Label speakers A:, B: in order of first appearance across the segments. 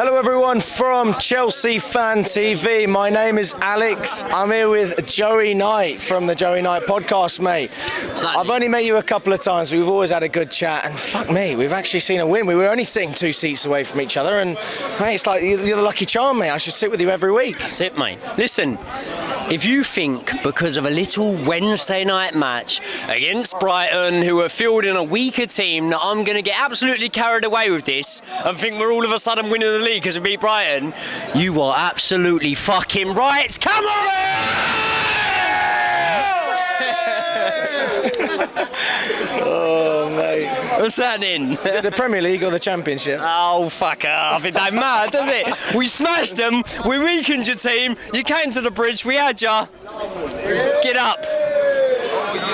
A: Hello everyone from Chelsea Fan TV. My name is Alex. I'm here with Joey Knight from the Joey Knight podcast, mate. I've only met you a couple of times. We've always had a good chat, and fuck me, we've actually seen a win. We were only sitting 2 seats away from each other, and mate, it's like you're the lucky charm, mate. I should sit with you every week.
B: That's it, mate. Listen, if you think because of a little Wednesday night match against Brighton, who are fielding a weaker team, that I'm going to get absolutely carried away with this and think we're all of a sudden winning the league because we beat Brighton, you are absolutely fucking right. Come on!
A: Oh, mate.
B: What's happening?
A: Is it the Premier League or the Championship?
B: Oh, fuck off. It don't matter, does it? We smashed them. We weakened your team. You came to the bridge. We had ya. Get up.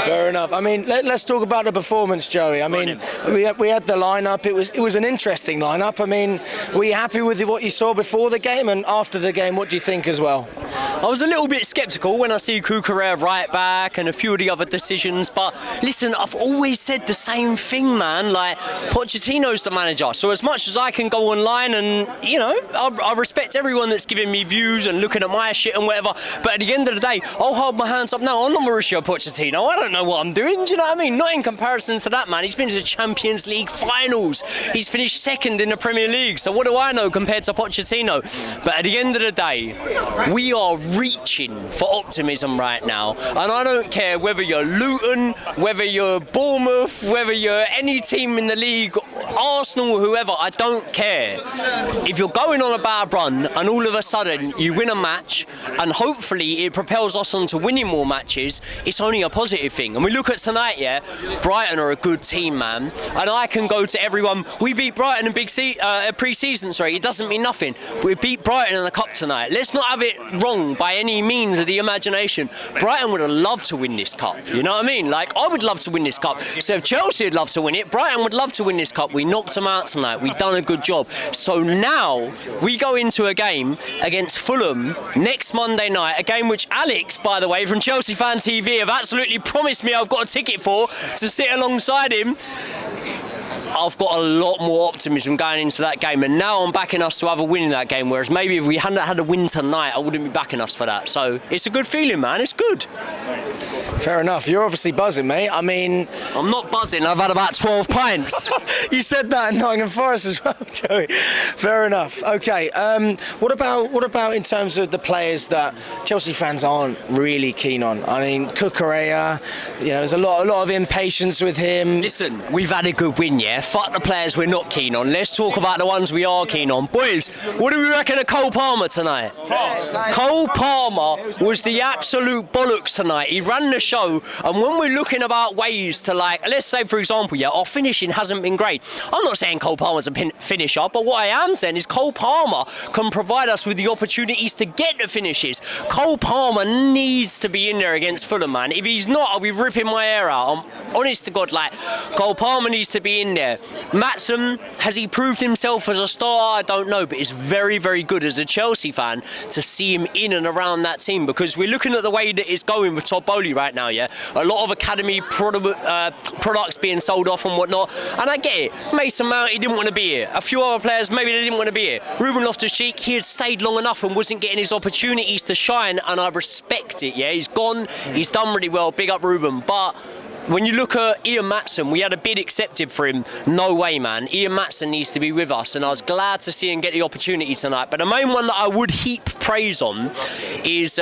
A: Fair enough. I mean, let's talk about the performance, Joey. I mean, we had the lineup. It was an interesting lineup. I mean, were you happy with what you saw before the game, and after the game, what do you think as well?
B: I was a little bit sceptical when I see Cucurella right back and a few of the other decisions, but listen, I've always said the same thing, man. Like, Pochettino's the manager, so as much as I can go online and, you know, I respect everyone that's giving me views and looking at my shit and whatever, but at the end of the day, I'll hold my hands up. No, I'm not Mauricio Pochettino. I don't know what I'm doing, do you know what I mean? Not in comparison to that, man. He's been to the Champions League finals. He's finished second in the Premier League, so what do I know compared to Pochettino? But at the end of the day, we are reaching for optimism right now, and I don't care whether you're Luton, whether you're Bournemouth, whether you're any team in the league, Arsenal, whoever, I don't care. If you're going on a bad run and all of a sudden you win a match and hopefully it propels us on to winning more matches, it's only a positive thing. And we look at tonight, yeah, Brighton are a good team, man, and I can go to everyone, we beat Brighton in pre-season, sorry, it doesn't mean nothing. We beat Brighton in the cup tonight. Let's not have it wrong by any means of the imagination. Brighton would have loved to win this cup, you know what I mean? Like, I would love to win this cup. So if Chelsea would love to win it, Brighton would love to win this cup. We knocked them out tonight. We've done a good job. So now we go into a game against Fulham next Monday night, a game which Alex, by the way, from Chelsea Fan TV, have absolutely promised me I've got a ticket for to sit alongside him. I've got a lot more optimism going into that game, and now I'm backing us to have a win in that game, whereas maybe if we hadn't had a win tonight, I wouldn't be backing us for that. So it's a good feeling, man. It's good.
A: Fair enough. You're obviously buzzing, mate. I mean,
B: I'm not buzzing. I've had about 12 pints.
A: You said that in Nottingham Forest as well, Joey. Fair enough. Okay. What about in terms of the players that Chelsea fans aren't really keen on? I mean, Cucurella. You know, there's a lot of impatience with him.
B: Listen, we've had a good win, yeah. Fuck the players we're not keen on. Let's talk about the ones we are keen on. Boys, what do we reckon of Cole Palmer tonight? Cole Palmer was the absolute bollocks tonight. He ran the show, and when we're looking about ways to, like, let's say for example, yeah, our finishing hasn't been great. I'm not saying Cole Palmer's a finisher, but what I am saying is Cole Palmer can provide us with the opportunities to get the finishes. Cole Palmer needs to be in there against Fulham, man. If he's not, I'll be ripping my hair out. I'm honest to God, like, Cole Palmer needs to be in there. Maatsen, has he proved himself as a star? I don't know, but it's very, very good as a Chelsea fan to see him in and around that team, because we're looking at the way that it's going with Todd Bowley right now, yeah? A lot of academy products being sold off and whatnot, and I get it. Mason Mount, he didn't want to be here. A few other players, maybe they didn't want to be here. Ruben Loftus-Cheek, he had stayed long enough and wasn't getting his opportunities to shine, and I respect it, yeah? He's gone, he's done really well, big up Ruben, but when you look at Ian Maatsen, we had a bid accepted for him. No way, man. Ian Maatsen needs to be with us, and I was glad to see him get the opportunity tonight. But the main one that I would heap praise on is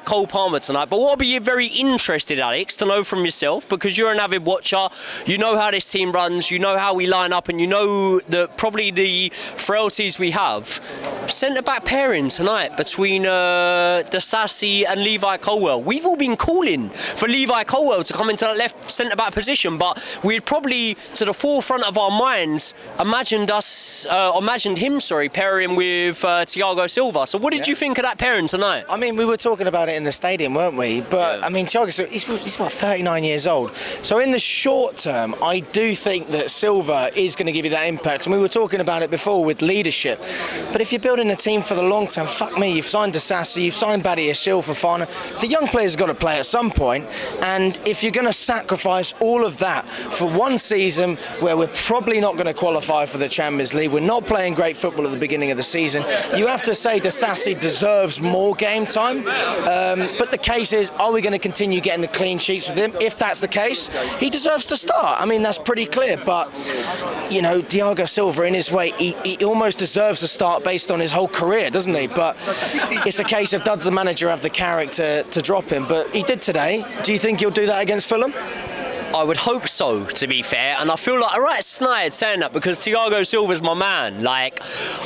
B: Cole Palmer tonight. But what I'll be very interested, Alex, to know from yourself, because you're an avid watcher, you know how this team runs, you know how we line up, and you know probably the frailties we have. Centre-back pairing tonight between Disasi and Levi Colwell. We've all been calling for Levi Colwell to come into that left centre-back position, but we'd probably, to the forefront of our minds, imagined him pairing with Thiago Silva. So what did you think of that pairing tonight?
A: I mean, we were talking about it in the stadium, weren't we? But, I mean, Thiago Silva, he's what, 39 years old. So in the short term, I do think that Silva is going to give you that impact. And we were talking about it before with leadership. But if you're building a team for the long term, fuck me, you've signed Disasi, you've signed Badia Silva, Fofana. The young players have got to play at some point. And if you're going to sacrifice sacrifice all of that for one season where we're probably not going to qualify for the Champions League. We're not playing great football at the beginning of the season. You have to say Disasi deserves more game time. But the case is, are we going to continue getting the clean sheets with him? If that's the case, he deserves to start. I mean, that's pretty clear. But, you know, Thiago Silva, in his way, he almost deserves to start based on his whole career, doesn't he? But it's a case of, does the manager have the character to drop him? But he did today. Do you think he'll do that against Fulham?
B: I would hope so, to be fair, and I feel like a right snide saying that because Thiago Silva's my man. Like,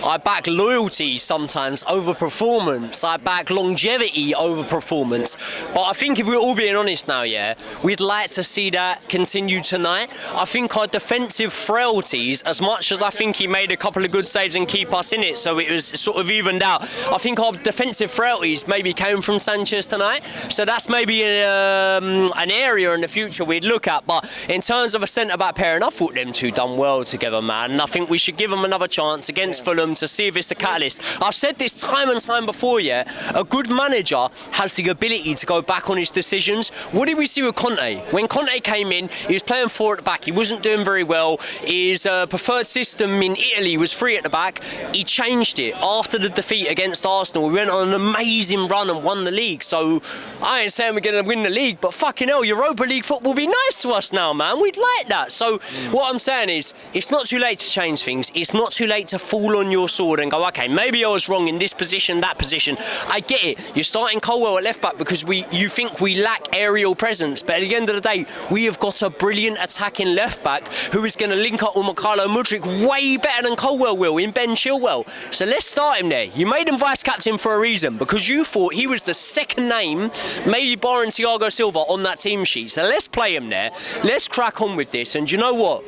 B: I back loyalty sometimes over performance. I back longevity over performance. But I think if we're all being honest now, yeah, we'd like to see that continue tonight. I think our defensive frailties, as much as I think he made a couple of good saves and keep us in it, so it was sort of evened out, I think our defensive frailties maybe came from Sanchez tonight. So that's maybe an area in the future we'd look at. But in terms of a centre-back pairing, I thought them two done well together, man. And I think we should give them another chance against Fulham to see if it's the catalyst. I've said this time and time before, yeah. A good manager has the ability to go back on his decisions. What did we see with Conte? When Conte came in, he was playing 4 at the back. He wasn't doing very well. His preferred system in Italy was 3 at the back. He changed it after the defeat against Arsenal. We went on an amazing run and won the league. So I ain't saying we're going to win the league, but fucking hell, Europa League football will be nice to us now, man. We'd like that. So what I'm saying is, it's not too late to change things. It's not too late to fall on your sword and go, okay, maybe I was wrong in this position, that position. I get it. You're starting Colwell at left back because you think we lack aerial presence, but at the end of the day, we have got a brilliant attacking left back who is going to link up with Mykhailo Mudryk way better than Colwell will in Ben Chilwell. So let's start him there. You made him vice captain for a reason, because you thought he was the second name, maybe barring Thiago Silva, on that team sheet. So let's play him there. Let's crack on with this. And you know what?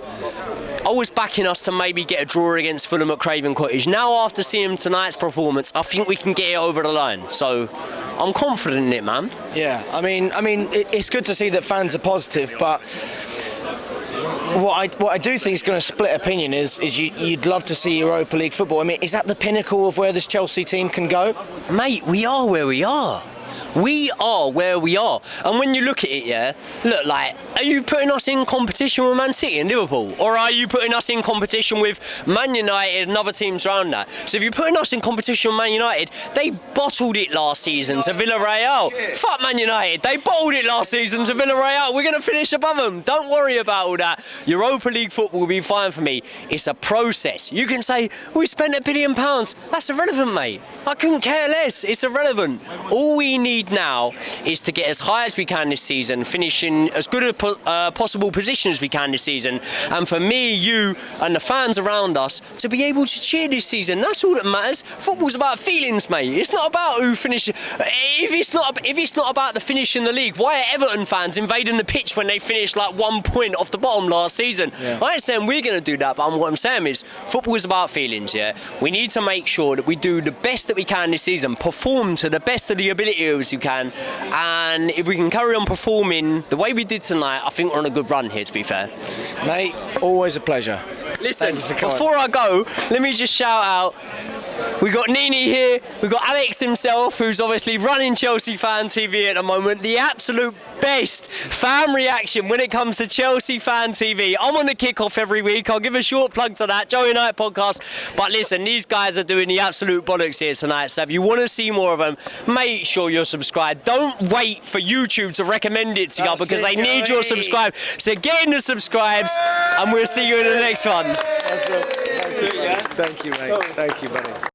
B: I was backing us to maybe get a draw against Fulham at Craven Cottage. Now, after seeing tonight's performance, I think we can get it over the line. So I'm confident in it, man.
A: Yeah, I mean, it's good to see that fans are positive, but what I do think is going to split opinion is you'd love to see Europa League football. I mean, is that the pinnacle of where this Chelsea team can go?
B: Mate, we are where we are. We are where we are. And when you look at it, yeah, look, like, are you putting us in competition with Man City and Liverpool? Or are you putting us in competition with Man United and other teams around that? So if you're putting us in competition with Man United, they bottled it last season to Villarreal. Fuck Man United. They bottled it last season to Villarreal. We're going to finish above them. Don't worry about all that. Europa League football will be fine for me. It's a process. You can say, we spent £1 billion. That's irrelevant, mate. I couldn't care less. It's irrelevant. All we need now is to get as high as we can this season, finish in as good a possible position as we can this season, and for me, you and the fans around us to be able to cheer this season. That's all that matters. Football's about feelings, mate. It's not about who finishes. If it's not about the finish in the league, why are Everton fans invading the pitch when they finished like 1 point off the bottom last season? Yeah. I ain't saying we're going to do that, but what I'm saying is football is about feelings, yeah? We need to make sure that we do the best that we can this season, perform to the best of the ability you can, and if we can carry on performing the way we did tonight, I think we're on a good run here, to be fair.
A: Mate, always a pleasure.
B: Listen, before I go, let me just shout out, we got Nini here, we got Alex himself, who's obviously running Chelsea Fan TV at the moment, the absolute best fan reaction when it comes to Chelsea Fan TV. I'm on the kickoff every week. I'll give a short plug to that, Joey Knight podcast. But listen, these guys are doing the absolute bollocks here tonight. So if you want to see more of them, make sure you're subscribed. Don't wait for YouTube to recommend it to you because they need your subscribe. So get in the subscribes and we'll see you in the next one.
A: Thank you, mate. Thank you, buddy.